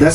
10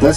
10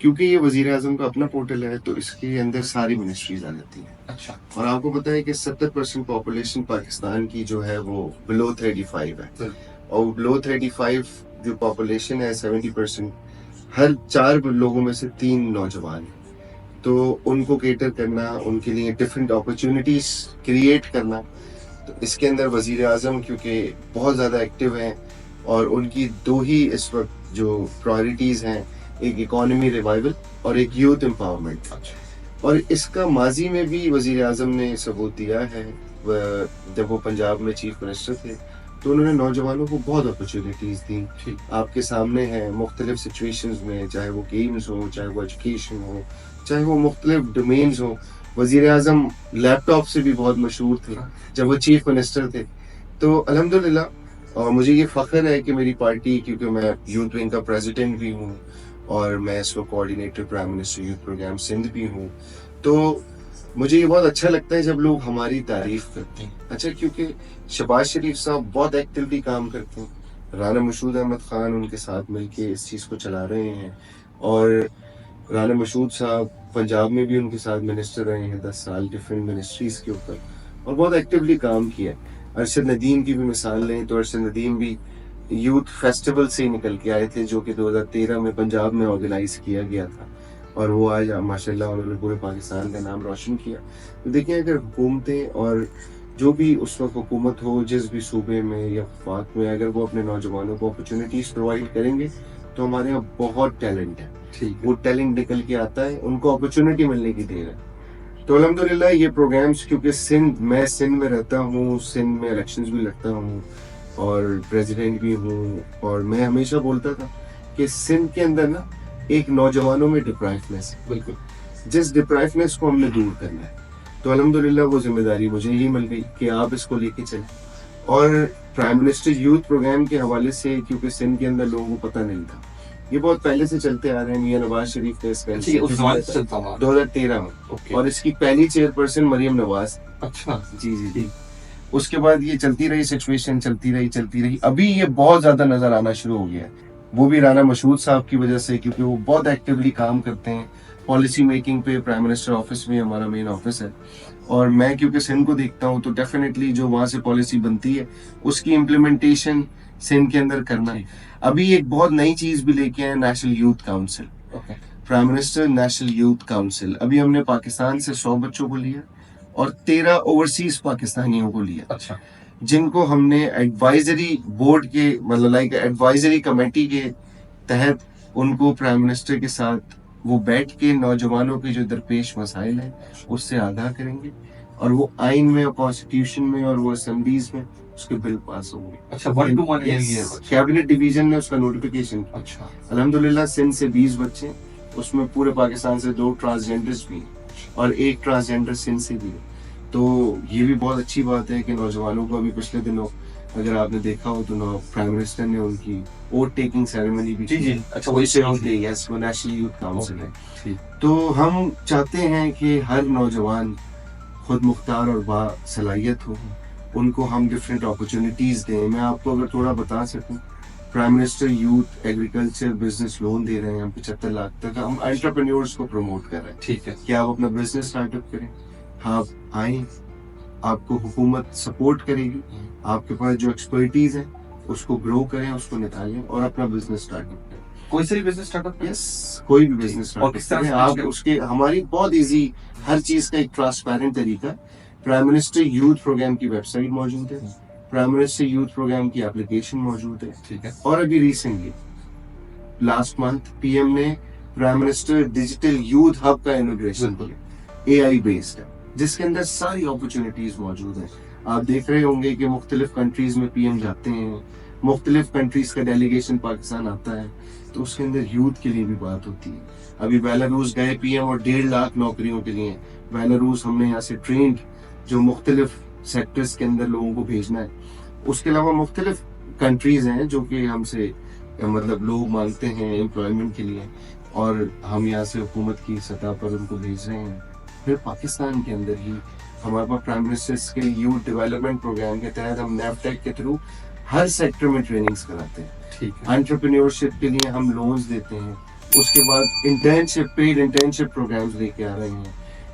کیونکہ یہ وزیر اعظم کا اپنا پورٹل ہے تو اس کے اندر ساری منسٹریز آ جاتی ہیں. اچھا اور آپ کو پتا ہے کہ 70% پاپولیشن پاکستان کی جو ہے وہ بلو 35 ہے, اور بلو 35 جو پاپولیشن ہے 70%, ہر 4 لوگوں میں سے 3 نوجوان ہیں. تو ان کو کیٹر کرنا, ان کے لیے ڈفرینٹ اپرچونیٹیز کریٹ کرنا, تو اس کے اندر وزیر اعظم کیونکہ بہت زیادہ ایکٹیو ہیں, اور ان کی 2 ہی اس وقت جو پرائرٹیز ہیں, ایک اکانومی ریوائول اور ایک یوتھ امپاورمنٹ. اور اس کا ماضی میں بھی وزیر اعظم نے ثبوت دیا ہے. جب وہ پنجاب میں چیف منسٹر تھے تو انہوں نے نوجوانوں کو بہت اپرچونیٹیز دیں. آپ کے سامنے ہیں مختلف سچویشنز میں, چاہے وہ گیمز ہوں, چاہے وہ ایجوکیشن ہو, چاہے وہ مختلف ڈومینز ہوں. وزیر اعظم لیپ ٹاپ سے بھی بہت مشہور تھے جب وہ چیف منسٹر تھے. تو الحمدللہ, اور مجھے یہ فخر ہے کہ میری پارٹی, کیونکہ میں یوتھ ونگ کا پریزیڈنٹ بھی ہوں اور میں اس کو coordinator prime minister youth programme Sindh بھی ہوں, تو مجھے یہ بہت اچھا لگتا ہے جب لوگ ہماری تعریف کرتے ہیں. اچھا, کیونکہ شہباز شریف صاحب بہت ایکٹیولی کام کرتے ہیں, رانا مشہود احمد خان ان کے ساتھ مل کے اس چیز کو چلا رہے ہیں, اور رانا مشہود صاحب پنجاب میں بھی ان کے ساتھ منسٹر رہے ہیں 10 سال ڈفرینٹ منسٹریز کے اوپر, اور بہت ایکٹیولی کام کیا. ارشد ندیم کی بھی مثال لیں تو ارشد ندیم بھی یوتھ فیسٹیول سے ہی نکل کے آئے تھے جو کہ 2013 میں پنجاب میں آرگنائز کیا گیا تھا, اور وہ آج ماشاءاللہ انہوں نے پورے پاکستان کا نام روشن کیا. تو دیکھیں, اگر حکومتیں اور جو بھی اس وقت حکومت ہو جس بھی صوبے میں یا وفاق میں, اگر وہ اپنے نوجوانوں کو اپرچونیٹیز پرووائڈ کریں گے تو ہمارے یہاں بہت ٹیلنٹ ہے. وہ ٹیلنٹ نکل کے آتا ہے, ان کو اپرچونیٹی ملنے کی دیر ہے. تو الحمدللہ یہ پروگرامز, کیونکہ میں سندھ میں رہتا ہوں, سندھ میں الیکشنز بھی لڑتا ہوں اور پریزیڈنٹ بھی ہوں, اور میں ہمیشہ بولتا تھا کہ سندھ کے اندر نا ایک نوجوانوں میں ڈپرائفنس ہے, بالکل جس ڈپرائفنس کو ہم نے دور کرنا ہے. تو الحمدللہ وہ ذمہ داری مجھے ہی مل گئی کہ آپ اس کو لے کے چلیں. اور پرائم منسٹر یوتھ پروگرام کے حوالے سے, کیونکہ سندھ کے اندر لوگوں کو پتہ نہیں تھا, یہ بہت پہلے سے چلتے آ رہے ہیں. میاں نواز شریف نے اس کا 2013 میں, اور اس کی پہلی چیئرپرسن مریم نواز. اچھا, جی. اس کے بعد یہ چلتی رہی سچویشن, چلتی رہی. ابھی یہ بہت زیادہ نظر آنا شروع ہو گیا ہے, وہ بھی رانا مشہود صاحب کی وجہ سے, کیونکہ وہ بہت ایکٹیولی کام کرتے ہیں پالیسی میکنگ پہ. پرائم منسٹر آفس میں ہمارا مین آفس ہے, اور میں کیونکہ سندھ کو دیکھتا ہوں تو ڈیفینیٹلی جو وہاں سے پالیسی بنتی ہے اس کی امپلیمنٹیشن سندھ کے اندر کرنا ہے. ابھی ایک بہت نئی چیز بھی لے کے آئے, national youth council. Prime minister national youth council, ابھی ہم نے پاکستان سے 100 بچوں کو لیا اور 13 اوورسیز پاکستانیوں کو لیا. اچھا, جن کو ہم نے ایڈوائزری بورڈ کے, مطلب لائک ایڈوائزری کمیٹی کے تحت ان کو پرائم منسٹر کے ساتھ وہ بیٹھ کے نوجوانوں کے جو درپیش مسائل ہیں اس سے آگاہ کریں گے, اور وہ آئین میں اور کانسٹیٹیوشن میں اور وہ اسمبلیز میں اس کے بل پاس ہوں گے. اچھا, 1-to-1 کیبنٹ ڈویژن نے اس کا نوٹیفیکیشن. اچھا, الحمدللہ سندھ سے 20 بچے, اس میں پورے پاکستان سے 2 ٹرانسجینڈرز بھی ہیں اور 1 ٹرانسجینڈر سندھ سے بھی ہے. تو یہ بھی بہت اچھی بات ہے کہ نوجوانوں کو ابھی پچھلے دنوں اگر آپ نے دیکھا ہو تو پرائم منسٹر نے ان کی ووٹ ٹیکنگ سیریمنی بھی کی. اچھا, وہ نیشنل یوتھ کاؤنسل ہے. تو ہم چاہتے ہیں کہ ہر نوجوان خود مختار اور با صلاحیت ہو, ان کو ہم ڈفرینٹ اپرچونیٹیز دیں. میں آپ کو اگر تھوڑا بتا سکوں, prime minister youth agriculture business loan دے رہے ہیں ہم 75 لاکھ تک. ہم انٹرپرینیورز کو پروموٹ کر رہے ہیں. ٹھیک ہے, کہ آپ اپنا بزنس اسٹارٹ اپ کریں, آپ آئیں, آپ کو حکومت سپورٹ کرے گی, آپ کے پاس جو ایکسپرٹیز ہے اس کو گرو کریں, اس کو نکالیں اور اپنا بزنس اسٹارٹ اپ کریں. کوئی سا بزنس اسٹارٹ اپ, یس کوئی بھی بزنس اسٹارٹ اپ کریں آپ. اس کے ہماری بہت ایزی, ہر چیز کا ایک ٹرانسپیرنٹ طریقہ. پرائم منسٹر یوتھ پروگرام کی ویب سائٹ موجود ہے, پرائم منسٹر یوتھ پروگرام کی اپلیکیشن موجود ہے. ٹھیک ہے, اور ابھی recently last month P M نے prime minister digital youth hub کا انوگریشن کیا, AI بیسڈ ہے, جس کے اندر ساری اپرچونیٹیز موجود ہیں. آپ دیکھ رہے ہوں گے کہ مختلف کنٹریز میں پی ایم جاتے ہیں, مختلف کنٹریز کا ڈیلیگیشن پاکستان آتا ہے, تو اس کے اندر یوتھ کے لیے بھی بات ہوتی ہے. ابھی بیلاروس گئے پی ایم اور 1.5 لاکھ نوکریوں کے لیے. بیلاروس ہم نے یہاں سے ٹرینڈ جو مختلف سیکٹرز کے اندر لوگوں کو بھیجنا ہے. اس کے علاوہ مختلف کنٹریز ہیں جو کہ ہم سے مطلب لوگ مانگتے ہیں امپلائمنٹ کے لیے, اور ہم یہاں سے حکومت کی سطح پر ان کو بھیج رہے ہیں. پھر پاکستان کے اندر ہی ہمارے پاس prime minister skill youth development programme کے تحت ہم نیفٹیک کے تھرو ہر سیکٹر میں ٹریننگز کراتے ہیں. انٹرپرینیورشپ کے لیے ہم لونز دیتے ہیں, اس کے بعد انٹرنشپ پیڈ انٹرنشپ پروگرامز لے کے آ رہے ہیں.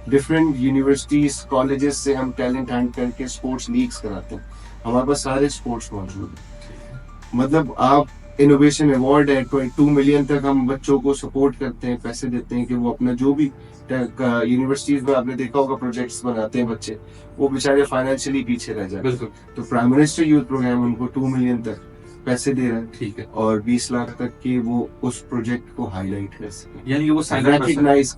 ڈفرینٹ یونیورسٹیز کالجز سے ہم ٹیلنٹ ہنٹ کر کے اسپورٹس لیگس کراتے ہیں. ہمارے پاس سارے اسپورٹس موجود ہیں. مطلب آپ انوویشن ایوارڈ ہے 2 ملین تک ہم بچوں کو سپورٹ کرتے ہیں, پیسے دیتے ہیں کہ وہ اپنا جو بھی یونیورسٹیز میں آپ نے دیکھا ہوگا پروجیکٹس بناتے ہیں بچے, وہ بیچارے فائنینشلی پیچھے رہ جاتے ہیں. بالکل. تو پرائم منسٹر یوتھ پروگرام ان کو 2 ملین تک پیسے دے رہا ہے, ٹھیک ہے, اور 20 لاکھ تک کہ وہ اس پروجیکٹ کو ہائی لائٹ کر سکیں, یعنی وہ ریکگنائز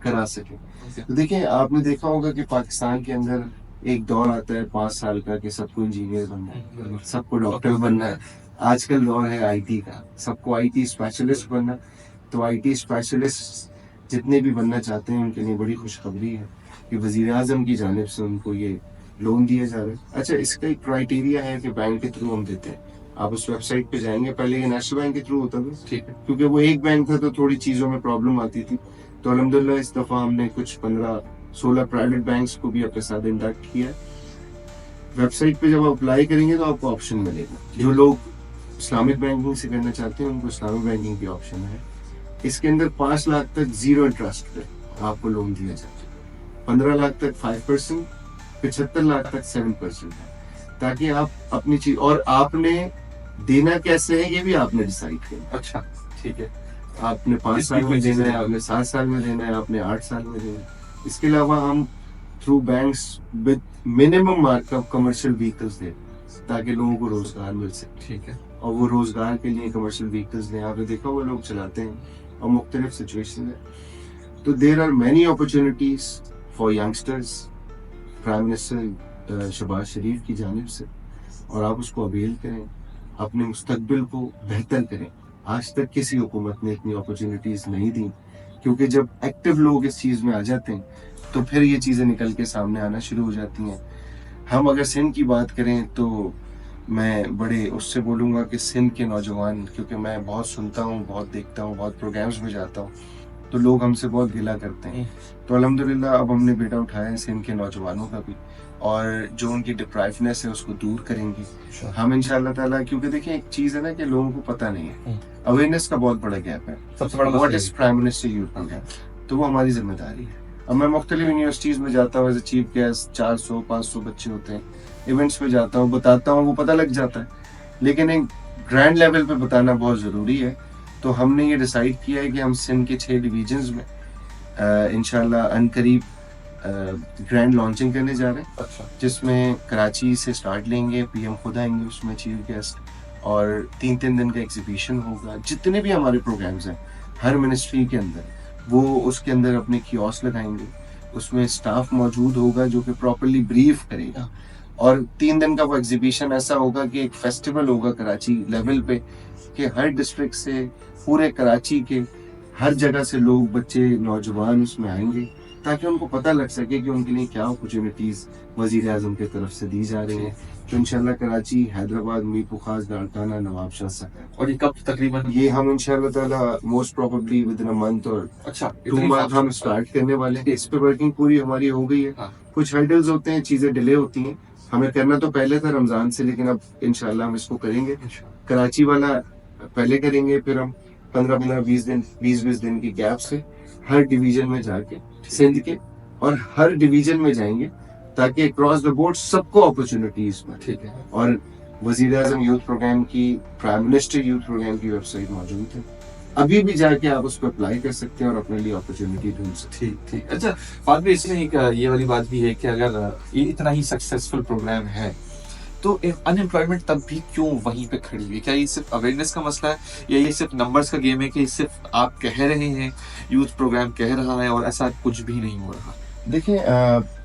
کرا سکیں. تو دیکھیں آپ نے دیکھا ہوگا کہ پاکستان کے اندر ایک دور آتا ہے 5 سال کا کہ سب کو انجینئر بننا ہے, سب کو ڈاکٹر بننا ہے. آج کل دور ہے آئی ٹی کا, سب کو آئی ٹی اسپیشلسٹ بننا. تو آئی ٹی اسپیشلسٹ جتنے بھی بننا چاہتے ہیں ان کے لیے بڑی خوشخبری ہے کہ وزیر اعظم کی جانب سے ان کو یہ لون دیا جا رہا ہے. اچھا, اس کا ایک کرائٹیریا ہے کہ بینک کے تھرو ہم دیتے ہیں. آپ اس ویب سائٹ پہ جائیں گے, پہلے یہ نیشنل بینک کے تھرو ہوتا تھا, ٹھیک ہے, کیونکہ وہ ایک بینک تھا تو تھوڑی چیزوں میں پرابلم آتی تھی. تو الحمدللہ اس دفعہ ہم نے کچھ 15-16 پرائیویٹ بینکس کو بھی اپنے ساتھ انڈکٹ کیا. ویب سائٹ پہ جب آپ اپلائی کریں گے تو آپ کو آپشن ملے گا. جو لوگ اسلامک بینکنگ سے کرنا چاہتے ہیں ان کو اسلامک بینکنگ کی آپشن ہے. اس کے اندر 5 لاکھ تک 0 انٹرسٹ پہ آپ کو لون دیا جاتا ہے, 15 لاکھ تک 5%, 75 لاکھ تک 7% ہے, تاکہ آپ اپنی چیز, اور آپ نے دینا کیسے ہے یہ بھی آپ نے ڈیسائیڈ کرنا. اچھا, ٹھیک ہے, آپ نے 5 سال میں دینا ہے, آپ نے 7 سال میں دینا ہے, آپ نے 8 سال میں دینا ہے. اس کے علاوہ ہم through banks with minimum mark up commercial vehicles دیں تاکہ لوگوں کو روزگار مل سکے. ٹھیک ہے, اور وہ روزگار کے لیے کمرشل وہیکلس دیں. آپ نے دیکھا وہ لوگ چلاتے ہیں اور مختلف سچویشن ہے. تو there are many opportunities for youngsters prime minister Shahbaz Sharif کی جانب سے, اور آپ اس کو اویل کریں, اپنے مستقبل کو بہتر کریں. آج تک کسی حکومت نے اتنی اپرچونیٹیز نہیں دی, کیونکہ جب ایکٹیو لوگ اس چیز میں آ جاتے ہیں تو پھر یہ چیزیں نکل کے سامنے آنا شروع ہو جاتی ہیں. ہم اگر سندھ کی بات کریں تو میں بڑے اس سے بولوں گا کہ سندھ کے نوجوان, کیونکہ میں بہت سنتا ہوں, بہت دیکھتا ہوں, بہت پروگرامز میں جاتا ہوں, تو لوگ ہم سے بہت گلہ کرتے ہیں. تو الحمدللہ اب ہم نے بیٹا اٹھایا ہے سندھ کے نوجوانوں کا بھی, اور جو ان کی ڈپرائیونیس ہے اس کو دور کریں گے ہم انشاءاللہ تعالیٰ. کیونکہ دیکھیں ایک چیز ہے نا کہ لوگوں کو پتہ نہیں ہے, اویئرنیس کا بہت بڑا گیپ ہے. سب سے بڑا what is prime minister youth programme, تو وہ ہماری ذمہ داری ہے. اب میں مختلف یونیورسٹیز میں جاتا ہوں ایز اے چیف گیسٹ, 400-500 بچے ہوتے ہیں, ایونٹس میں جاتا ہوں, بتاتا ہوں, وہ پتہ لگ جاتا ہے, لیکن ایک گرینڈ لیول پہ بتانا بہت ضروری ہے. تو ہم نے یہ ڈیسائیڈ کیا ہے کہ ہم سندھ کے 6 ڈویژنز میں انشاءاللہ ان قریب گرینڈ لانچنگ کرنے جا رہے ہیں. اچھا, جس میں کراچی سے سٹارٹ لیں گے, پی ایم خود آئیں گے اس میں چیف گیسٹ, اور 3 دن کا ایگزیبیشن ہوگا. جتنے بھی ہمارے پروگرامز ہیں ہر منسٹری کے اندر, وہ اس کے اندر اپنے کیوس لگائیں گے, اس میں اسٹاف موجود ہوگا جو کہ پراپرلی بریف کرے گا. اور 3 دن کا وہ ایگزیبیشن ایسا ہوگا کہ ایک فیسٹیول ہوگا کراچی لیول پہ, کہ ہر ڈسٹرکٹ سے, پورے کراچی کے ہر جگہ سے لوگ, بچے, نوجوان اس میں آئیں گے, تاکہ ان کو پتہ لگ سکے کہ ان کے لیے کیا اپرچونیٹیز وزیر اعظم کی طرف سے دی جا رہی ہیں. تو انشاءاللہ کراچی, حیدرآباد, میرپور خاص, ڈالٹانہ, نواب شاہ سکر, اور یہ کب تقریباً؟ یہ ہم انشاءاللہ تعالیٰ most probably with in a month اور اچھا 2 منتھ ہم اسٹارٹ کرنے والے ہیں. اس پہ ورکنگ پوری ہماری ہو گئی ہے. کچھ ہرڈلز ہوتے ہیں, چیزیں ڈیلے ہوتی ہیں, ہمیں کرنا تو پہلے تھا رمضان سے, لیکن اب انشاءاللہ ہم اس کو کریں گے. کراچی والا پہلے کریں گے, پھر ہم 15-20 دن 20 دن کی گیپ سے ہر ڈویژن میں جا کے سندھ کے, اور ہر ڈویژن میں جائیں گے تاکہ اکراس دا بورڈ سب کو اپرچونیٹیز میں. ٹھیک ہے, اور وزیر اعظم یوتھ پروگرام کی, پرائم منسٹر یوتھ پروگرام کی ویب سائٹ موجود ہے, ابھی بھی جا کے آپ اس پہ اپلائی کر سکتے ہیں اور اپنے لیے اپرچونیٹی ڈھونڈ سکتے ہیں. ٹھیک. اچھا فہد بھائی, اس میں ایک یہ والی بات بھی ہے کہ اگر یہ اتنا ہی سکسیسفل پروگرام ہے تو ان امپلائمنٹ تب بھی کیوں وہیں پہ کھڑی ہوئی؟ کیا یہ صرف اویئرنیس کا مسئلہ ہے, یا یہ صرف نمبرز کا گیم ہے کہ صرف آپ کہہ رہے ہیں, یوتھ پروگرام کہہ رہا ہے اور ایسا کچھ بھی نہیں ہو رہا؟ دیکھیں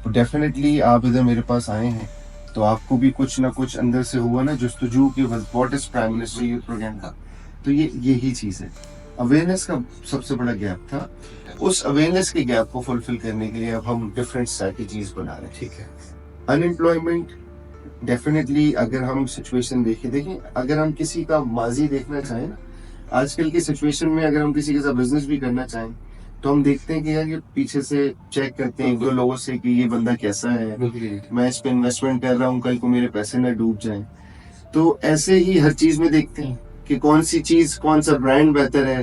ڈیفینیٹلی آپ ادھر میرے پاس آئے ہیں تو آپ کو بھی کچھ نہ کچھ اندر سے ہوا نا جستجو کہ what is prime minister youth programme کا. تو یہی چیز ہے, اویئرنیس کا سب سے بڑا گیپ تھا. اس اویئرنیس کے گیپ کو فلفل کرنے کے لیے اب ہم ڈفرینٹ اسٹریٹجیز بنا رہے ہیں. ٹھیک ہے, ان امپلائمنٹ ڈیفینیٹلی اگر ہم سچویشن دیکھیں اگر ہم کسی کا ماضی دیکھنا چاہیں نا, آج کل کی سچویشن میں اگر ہم کسی کے ساتھ بزنس بھی کرنا چاہیں تو ہم دیکھتے ہیں کہ یار یہ پیچھے سے چیک کرتے ہیں 1-2 لوگوں سے کہ یہ بندہ کیسا ہے, میں اس پہ انویسٹمنٹ کر رہا ہوں, کل کو میرے پیسے نہ ڈوب جائیں. تو ایسے ہی ہر چیز میں دیکھتے ہیں کہ کون سی چیز, کون سا برانڈ بہتر ہے,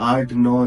8, 9,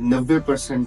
90%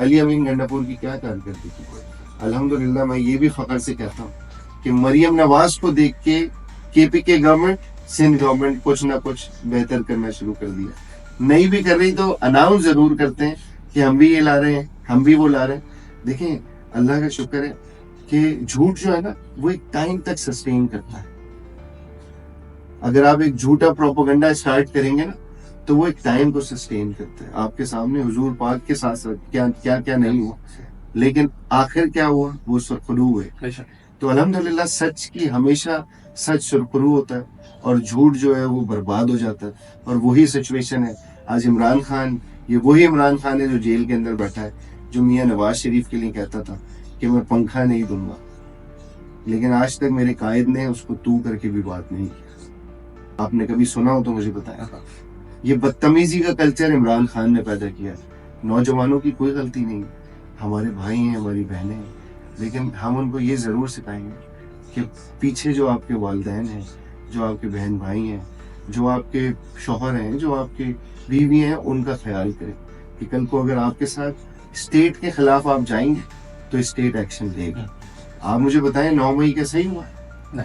علی امین گنڈاپور کی کیا کارکردگی تھی. الحمدللہ میں یہ بھی فخر سے کہتا ہوں کہ مریم نواز کو دیکھ کے کے پی کے گورنمنٹ سندھ گورنمنٹ کچھ نہ کچھ بہتر کرنا شروع کر دیا. نہیں بھی کر رہی تو اناؤنس ضرور کرتے ہیں کہ ہم بھی یہ لا رہے ہیں, ہم بھی وہ لا رہے ہیں. دیکھیں اللہ کا شکر ہے کہ جھوٹ جو ہے نا وہ ایک ٹائم تک سسٹین کرتا ہے. اگر آپ ایک جھوٹا پروپیگنڈا اسٹارٹ کریں گے نا تو وہ ایک ٹائم کو سسٹین کرتا ہے. آپ کے سامنے حضور پاک کے ساتھ ساتھ کیا نہیں ہوا, لیکن آخر کیا ہوا, وہ سرخرو ہوئے. تو الحمدللہ سچ کی ہمیشہ سچ سرخرو ہوتا ہے اور جھوٹ جو ہے وہ برباد ہو جاتا ہے. اور وہی سچویشن ہے آج عمران خان, یہ وہی عمران خان ہے جو جیل کے اندر بیٹھا ہے, جو میاں نواز شریف کے لیے کہتا تھا کہ میں پنکھا نہیں دوں گا, لیکن آج تک میرے قائد نے اس کو تو کر کے بھی بات نہیں کی. آپ نے کبھی سنا ہو تو مجھے بتایا. یہ بدتمیزی کا کلچر عمران خان نے پیدا کیا ہے. نوجوانوں کی کوئی غلطی نہیں, ہمارے بھائی ہیں, ہماری بہنیں ہیں, لیکن ہم ان کو یہ ضرور سکھائیں گے کہ پیچھے جو آپ کے والدین ہیں, جو آپ کے بہن بھائی ہیں, جو آپ کے شوہر ہیں, جو آپ کے بیوی ہیں, ان کا خیال کریں کہ کل کو اگر آپ کے ساتھ اسٹیٹ کے خلاف آپ جائیں گے تو اسٹیٹ ایکشن لے گا. آپ مجھے بتائیں 9 مئی کا صحیح ہوا؟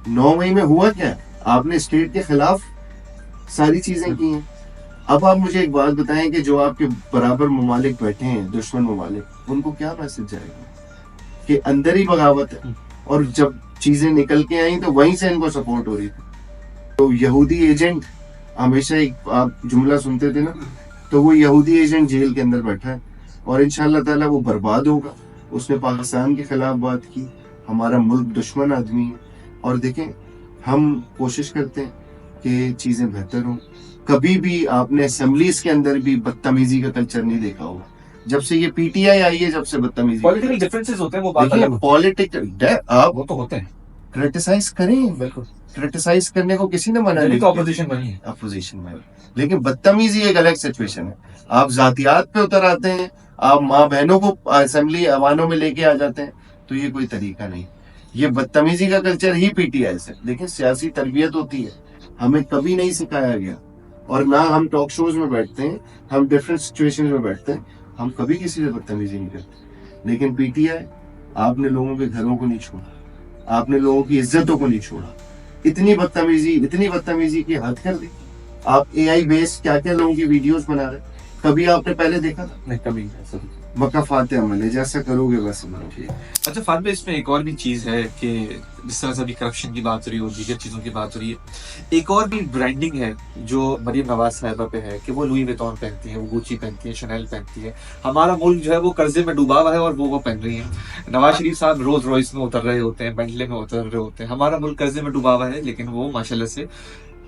9 مئی میں ہوا کیا؟ آپ نے اسٹیٹ کے خلاف ساری چیزیں کی ہیں. اب آپ مجھے ایک بات بتائیں کہ جو آپ کے برابر ممالک بیٹھے ہیں, دشمن ممالک, ان کو کیا میسج جائے گا کہ اندر ہی بغاوت ہے, اور جب چیزیں نکل کے آئیں تو وہیں سے ان کو سپورٹ ہو رہی تھی. تو یہودی ایجنٹ, ہمیشہ ایک آپ جملہ سنتے تھے نا, تو وہ یہودی ایجنٹ جیل کے اندر بیٹھا ہے اور انشاءاللہ تعالیٰ وہ برباد ہوگا. اس نے پاکستان کے خلاف بات کی, ہمارا ملک دشمن آدمی ہے. اور دیکھیں ہم کوشش کرتے ہیں کہ چیزیں بہتر ہوں. کبھی بھی آپ نے اسمبلیز کے اندر بھی بدتمیزی کا کلچر نہیں دیکھا ہوگا. جب سے یہ پی ٹی آئی آئی ہے, جب سے بدتمیزی, پولیٹیکل ڈفرینسز ہوتے ہیں, وہ بات دیکھیں پالیٹکس آپ وہ تو ہوتے ہیں, کرٹیسائز کریں, بالکل کرٹیسائز کرنے کو کسی نے منع نہیں, اپوزیشن بنی ہے, اپوزیشن میں, لیکن بدتمیزی ایک الگ سچویشن ہے. آپ ذاتیات پہ اتر آتے ہیں, آپ ماں بہنوں کو اسمبلی ایوانوں میں لے کے آ جاتے ہیں, تو یہ کوئی طریقہ نہیں. یہ بدتمیزی کا culture he P T I سے. لیکن سیاسی تربیت ہوتی ہے, ہمیں کبھی نہیں سکھایا گیا, اور نہ ہم ٹاک شوز میں بیٹھتے ہیں, ہم ڈفرینٹ سچویشن میں بیٹھتے ہیں, ہم کبھی کسی سے بدتمیزی نہیں کرتے. لیکن پی ٹی آئی, آپ نے لوگوں کے گھروں کو نہیں چھوڑا, آپ نے لوگوں کی عزتوں کو نہیں چھوڑا. اتنی بدتمیزی کی حد کر دی. آپ اے آئی بیس کیا کیا لوگوں کی ویڈیوز بنا رہے, کبھی آپ نے پہلے دیکھا تھا؟ نہیں کبھی. مکہ فاتح عمل ہے, جیسا کرو گے ویسا بنو. اچھا فہد بھائی, اس میں ایک اور بھی چیز ہے کہ جس طرح سے ابھی کرپشن کی بات ہو رہی ہے اور دیگر چیزوں کی بات ہو رہی ہے, ایک اور بھی برانڈنگ ہے جو مریم نواز صاحبہ پہ ہے کہ وہ لوئی ویتون پہنتی ہے, وہ گوچی پہنتی ہے, شنیل پہنتی ہے. ہمارا ملک جو ہے وہ قرضے میں ڈوبا ہوا ہے اور وہ پہن رہی ہیں. نواز شریف صاحب روز روئس میں اتر رہے ہوتے ہیں, بینٹلے میں اتر رہے ہوتے ہیں. ہمارا ملک قرضے میں ڈوبا ہوا ہے, لیکن وہ ماشاءاللہ سے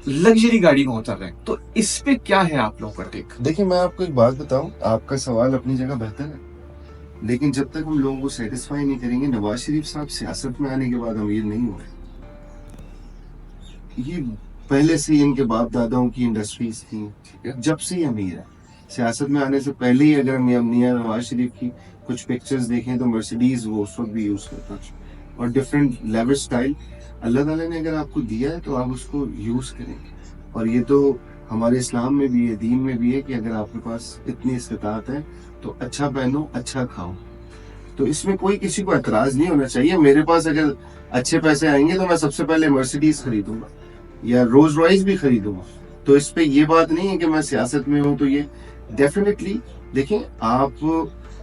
لگژری گاڑی میں اتر رہے ہیں. تو اس پہ کیا ہے آپ لوگوں کا ٹیک؟ دیکھیں میں آپ کو ایک بات بتاؤں, آپ کا سوال اپنی جگہ بہتر ہے, لیکن جب تک ہم لوگوں کو سیٹسفائی نہیں کریں گے, نواز شریف صاحب سیاست میں آنے کے بعد امیر نہیں ہوئے. یہ پہلے سے ان کے باپ داداؤں کی انڈسٹریز تھیں, جب سے ہی امیر ہے. سیاست میں آنے سے پہلے ہی اگر میاں نواز شریف کی کچھ پکچرز دیکھیں تو مرسیڈیز وہ اس وقت بھی یوز کرتا, اور ڈفرینٹ لیول سٹائل. اللہ تعالیٰ نے اگر آپ کو دیا ہے تو آپ اس کو یوز کریں. اور یہ تو ہمارے اسلام میں بھی ہے, دین میں بھی ہے کہ اگر آپ کے پاس اتنی استطاعت ہے تو اچھا پہنو, اچھا کھاؤ. تو اس میں کوئی کسی کو اعتراض نہیں ہونا چاہیے. میرے پاس اگر اچھے پیسے آئیں گے تو میں سب سے پہلے مرسیڈیز خریدوں گا یا رولز رائس بھی خریدوں گا. تو اس پہ یہ بات نہیں ہے کہ میں سیاست میں ہوں تو یہ ڈیفینیٹلی. دیکھیں آپ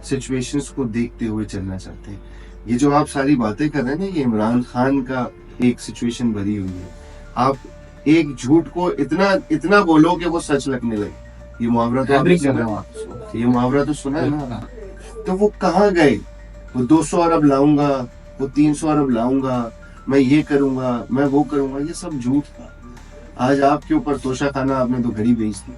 سچویشنز کو دیکھتے ہوئے چلنا چاہتے ہیں. یہ جو آپ ساری باتیں کر رہے ہیں نا, یہ عمران خان کا ایک سچویشن بھری ہوئی ہے. آپ ایک جھوٹ کو اتنا بولو کہ وہ سچ لگنے لگے. یہ محاورہ تو سنا ہے نا. تو وہ کہاں گئے؟ وہ 200 ارب لاؤں گا, وہ 300 ارب لاؤں گا, میں یہ کروں گا, میں وہ کروں گا, یہ سب جھوٹ تھا. آج آپ کے اوپر توشہ خانہ, آپ نے تو گھڑی بیچ دی,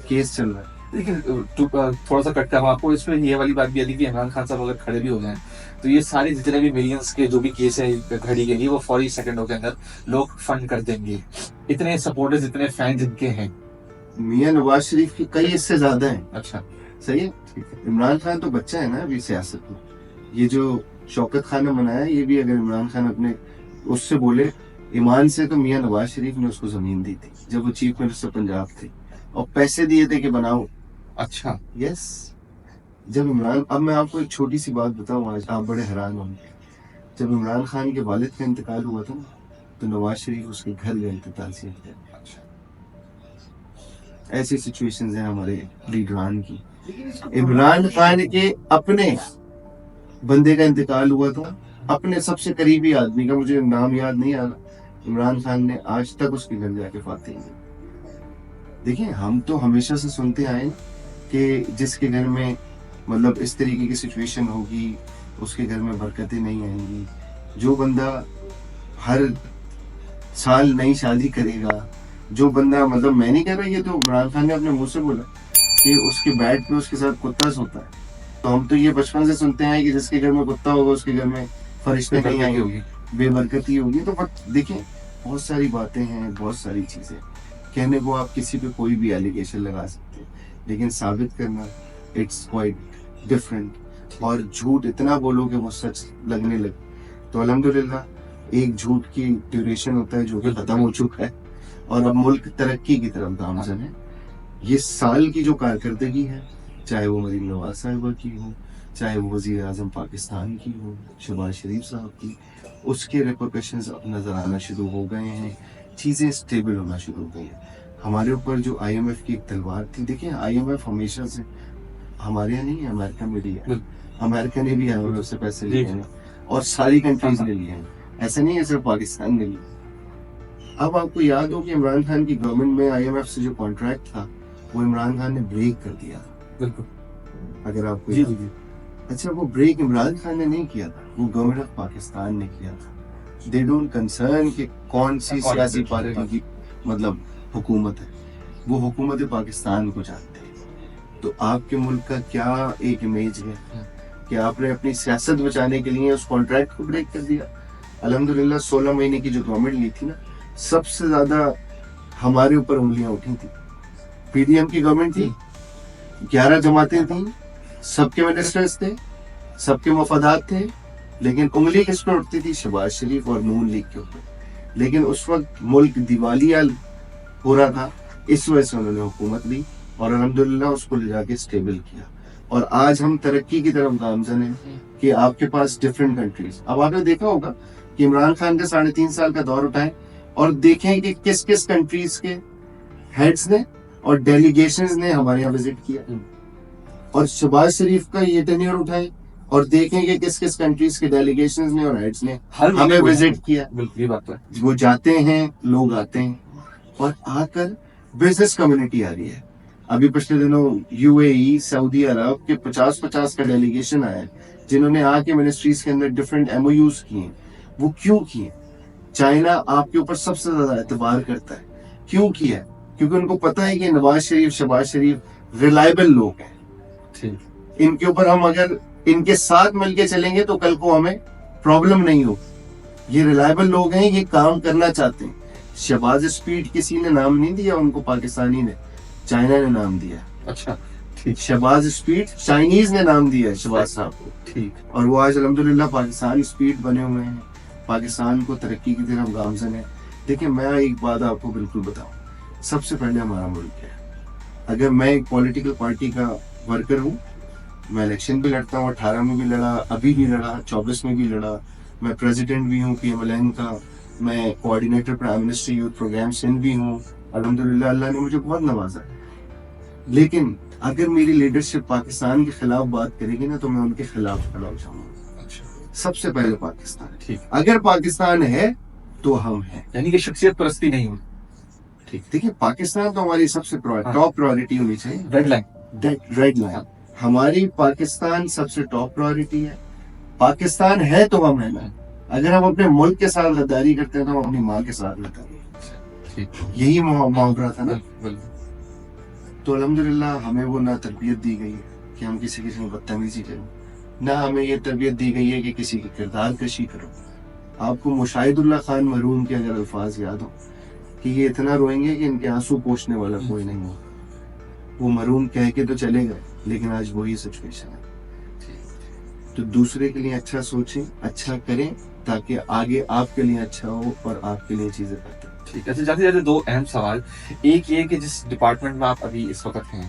کیس چل رہا ہے. لیکن تھوڑا سا کٹ کر آپ کو اس میں یہ والی بات بھی آتی ہے کہ عمران خان صاحب اگر کھڑے بھی ہو جائیں تو یہ سارے جتنے بھی ملینز کے جو بھی کیس ہیں گھڑی کے لیے, وہ فوری سیکنڈوں کے اندر لوگ فنڈ کر دیں گے. اتنے سپورٹرز, اتنے فینز ان کے ہیں. میاں نواز شریف کی کئی اس سے زیادہ ہیں. اچھا صحیح ہے. عمران خان تو بچہ ہے نا ابھی سیاست میں. یہ جو شوکت خان نے بنایا, یہ بھی اگر عمران خان اپنے اس سے بولے ایمان سے, تو میاں نواز شریف نے اس کو زمین دی تھی جب وہ چیف منسٹر پنجاب تھے, اور پیسے دیے تھے کہ بناؤ. اچھا یس, جب عمران، اب میں آپ کو ایک چھوٹی سی بات بتاؤں، آج آپ بڑے حیران ہوں گے. جب عمران خان کے والد کا انتقال ہوا تھا نا، تو نواز شریف اس کے گھر گئے تھے تعزیت کرنے. ایسی سچویشنز ہیں ہمارے لیڈران کی. عمران خان کے اپنے بندے کا انتقال ہوا تھا، اپنے سب سے قریبی آدمی کا، مجھے نام یاد نہیں آ رہا، عمران خان نے آج تک اس کے گھر جا کے فاتحی دی. دیکھیں ہم تو ہمیشہ سے سنتے آئے کہ جس کے گھر میں مطلب اس طریقے کی سچویشن ہوگی اس کے گھر میں برکتیں نہیں آئیں گی. جو بندہ ہر سال نئی شادی کرے گا، جو بندہ، مطلب میں نہیں کہہ رہا، یہ تو عمران خان نے اپنے منہ سے بولا کہ اس کے بیڈ پہ اس کے ساتھ کتا سوتا ہے. تو ہم تو یہ بچپن سے سنتے ہیں کہ جس کے گھر میں کتا ہوگا اس کے گھر میں فرشتے نہیں آئیں گے، بے برکتی ہوگی. تو دیکھیں بہت ساری باتیں ہیں، بہت ساری چیزیں کہنے کو، آپ کسی پہ کوئی بھی ایلیگیشن لگا سکتے ہیں، لیکن ثابت کرنا اٹس کوائٹ ڈفرینٹ. اور جھوٹ اتنا بولو کہ وہ سچ لگنے لگے. تو الحمدللہ ایک جھوٹ کی ڈیوریشن ہوتا ہے جو کہ ختم ہو چکا ہے، اور اب ملک ترقی کی طرف گامزن ہے. یہ سال کی جو کارکردگی ہے، چاہے وہ مریم نواز صاحبہ کی ہو، چاہے وہ وزیر اعظم پاکستان کی ہو شہباز شریف صاحب کی، اس کے ریپرکشنز اب نظر آنا شروع ہو گئے ہیں. چیزیں اسٹیبل ہونا شروع ہو گئی ہیں. ہمارے اوپر جو آئی ایم ایف کی ایک تلوار تھی، دیکھیں آئی ایم ایف ہمیشہ سے ہمارے یہاں نہیں ہے، امریکہ میں بھی ہے. امریکہ نے بھی آئی ایم ایف سے پیسے لیے ہیں اور ساری کنٹریز نے لیے ہیں، ایسا نہیں ہے صرف پاکستان نے لیے. اب آپ کو یاد ہو کہ عمران خان کی گورنمنٹ میں آئی ایم ایف سے جو کانٹریکٹ تھا وہ عمران خان نے بریک کر دیا تھا. بالکل. اگر آپ کو اچھا، وہ بریک عمران خان نے نہیں کیا تھا، وہ گورنمنٹ آف پاکستان نے کیا تھا. دے ڈونٹ کنسرن کہ کون سی سیاسی پارٹی کی مطلب حکومت ہے، وہ حکومت پاکستان کو جانتے ہیں. تو آپ کے ملک کا کیا ایک امیج ہے کہ آپ نے اپنی سیاست بچانے کے لیے اس کانٹریکٹ کو بریک کر دیا. الحمدللہ 16 مہینے کی جو گورنمنٹ لی تھی نا، سب سے زیادہ ہمارے اوپر انگلیاں اٹھی تھی. پی ڈی ایم کی گورنمنٹ تھی، 11 جماعتیں تھیں، سب کے منسٹرز تھے، سب کے مفادات تھے، لیکن انگلی کس پہ اٹھتی تھی؟ شہباز شریف اور نون لیگ کے اوپر. لیکن اس وقت ملک دیوالیہ ہو رہا تھا، اس وجہ سے انہوں نے حکومت لی اور الحمدللہ اس کو لے جا کے اسٹیبل کیا. اور آج ہم ترقی کی طرف گامزن ہیں کہ آپ کے پاس ڈفرینٹ کنٹریز. اب آپ نے دیکھا ہوگا کہ عمران خان کا 3.5 سال کا دور اٹھائیں اور دیکھیں کہ کس کس کنٹریز کے ہیڈز نے اور ڈیلیگیشنز نے ہمارے یہاں وزٹ کیا، اور شہباز شریف کا یہ ٹینیور اٹھائیں اور دیکھیں کہ کس کس کنٹریز کے ڈیلیگیشنز نے اور ہیڈز نے ہمیں وزٹ کیا. بالکل یہ بات ہے. وہ جاتے ہیں، لوگ آتے ہیں اور آ کر بزنس کمیونٹی آ رہی ہے. ابھی پچھلے دنوں یو اے ای، سعودی عرب کے 50 کا ڈیلیگیشن آیا ہے، جنہوں نے آ کے منسٹریز کے اندر ڈفرینٹ ایم او یوز کیے. وہ کیوں کیے؟ چائنا آپ کے اوپر سب سے زیادہ اعتبار کرتا ہے. کیوں کیا ہے؟ کیونکہ ان کو پتا ہے کہ نواز شریف، شہباز شریف ریلائبل لوگ ہیں. ان کے اوپر ہم اگر ان کے ساتھ مل کے چلیں گے تو کل کو ہمیں پرابلم نہیں ہوگی. یہ ریلائبل لوگ ہیں، یہ کام کرنا چاہتے ہیں. شہباز اسپیڈ کسی نے نام نہیں دیا ان کو، پاکستانی نے، چائنا نے نام دیا. اچھا، شہباز اسپیڈ چائنیز نے نام دیا ہے شہباز صاحب کو. ٹھیک. اور وہ آج الحمدللہ پاکستان اسپیڈ بنے ہوئے ہیں، پاکستان کو ترقی کی طرف گامزن ہے. دیکھیں میں ایک بات آپ کو بالکل بتاؤں، سب سے پہلے ہمارا ملک ہے. اگر میں ایک پولیٹیکل پارٹی کا ورکر ہوں، میں الیکشن بھی لڑتا ہوں، 18 میں بھی لڑا، ابھی بھی لڑا، 24 میں بھی لڑا. میں پریزیڈنٹ بھی ہوں پی ایم ایل این کا، میں coordinator prime minister youth programme Sindh بھی ہوں. الحمدللہ اللہ نے مجھے بہت نوازا. لیکن اگر میری لیڈرشپ پاکستان کے خلاف بات کرے گی نا تو میں ان کے خلاف کھڑا ہو جاؤں گا. سب سے پہلے پاکستان. ٹھیک. اگر پاکستان ہے تو ہم ہیں، یعنی کہ شخصیت پرستی نہیں ہو. ٹھیک. دیکھیے پاکستان تو ہماری سب سے ٹاپ پرائورٹی ہونی چاہیے. ریڈ لائن ہماری پاکستان سب سے ٹاپ پرائورٹی ہے. پاکستان ہے تو ہم ہیں نا. اگر ہم اپنے ملک کے ساتھ غداری کرتے ہیں تو ہم اپنی ماں کے ساتھ غداری کرتے ہیں. یہی محاورہ تھا نا. تو الحمدللہ ہمیں وہ نہ تربیت دی گئی ہے کہ ہم کسی میں بدتمیزی کریں، نہ ہمیں یہ تربیت دی گئی ہے کہ کسی کی کردار کشی کرو. آپ کو مشاہد اللہ خان مرحوم کے اگر الفاظ یاد ہو کہ یہ اتنا روئیں گے کہ ان کے آنسو پوچھنے والا کوئی نہیں ہو. وہ مرحوم کہہ کے تو چلے گئے، لیکن آج وہی سچویشن ہے. تو دوسرے کے لیے اچھا سوچیں، اچھا کریں، تاکہ آگے آپ کے لیے اچھا ہو اور آپ کے لیے چیزیں بہتر. ٹھیک ہے. جاتے جاتے 2 اہم سوال. ایک یہ کہ جس ڈپارٹمنٹ میں آپ ابھی اس وقت ہیں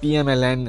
PMLN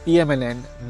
PMLN